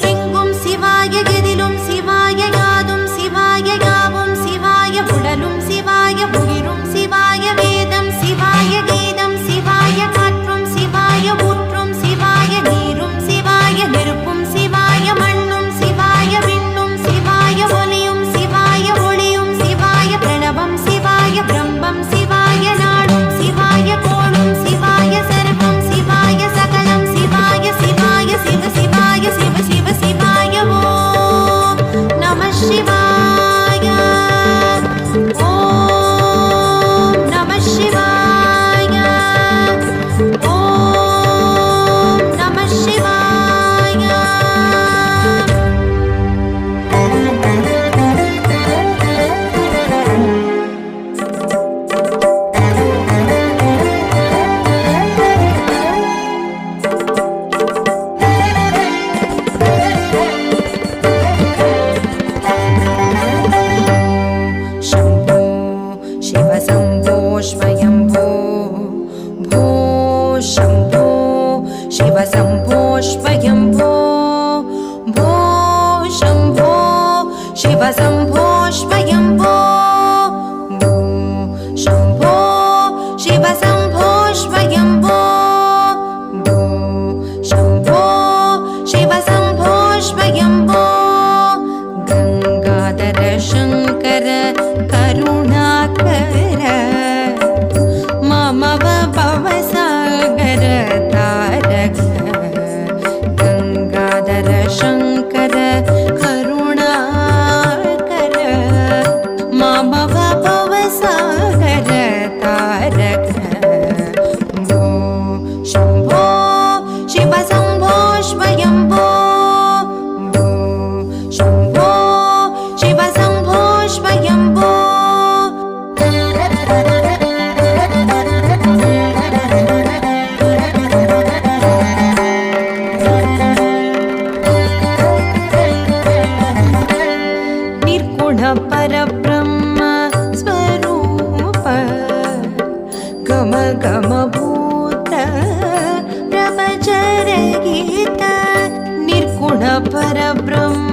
எங்கும் சிவாய எதிலும் சிவாய யாதும் சிவாய யாவும் சிவாய உடலும் சிவாய உயிரும் சிவாய வேதம் சிவாய கீதம் சிவாய காற்றும் சிவாய ஊற்றும் சிவாய நீரும் சிவாய நெருப்பும் சிவாய மண்ணும் சிவாய விண்ணும் சிவாய ஒலியும் சிவாய ஒளியும் சிவாய பிரணவம் சிவாய பிரம்மம் சிவாய நாடும் சிவாய கோளும் சிவாய சர்வம் சிவாய சகலம் சிவாய சிவாய சிவ சிவாய சிவ சிவ சிவாய ஓம் நமः சிவாய ஓம் நமः சிவாய ஓம் நமः சிவாய. शम्भो शिव शम्भो स्वयम्भो भो शम्भो शिव शम्भो स्वयम्भो भो शम्भो शिव शम्भो स्वयम्भो भो शम्भो शिव शम्भो स्वयम्भो भो शम्भो शिव शम्भो स्वयम्भो गंगाधर शंकर करुणाकर मम भवसागर तारक गंगाधर शंकर करुणाकर मम भवसागर तारक भो शम्भो शिव शम्भो स्वयम्भो भो शम्भो शिव शम्भो स्वयम्भो. निर्गुण परब्रह्म स्वरूप गम गम भूत प्रभचर गीत निर्गुण परब्रह्म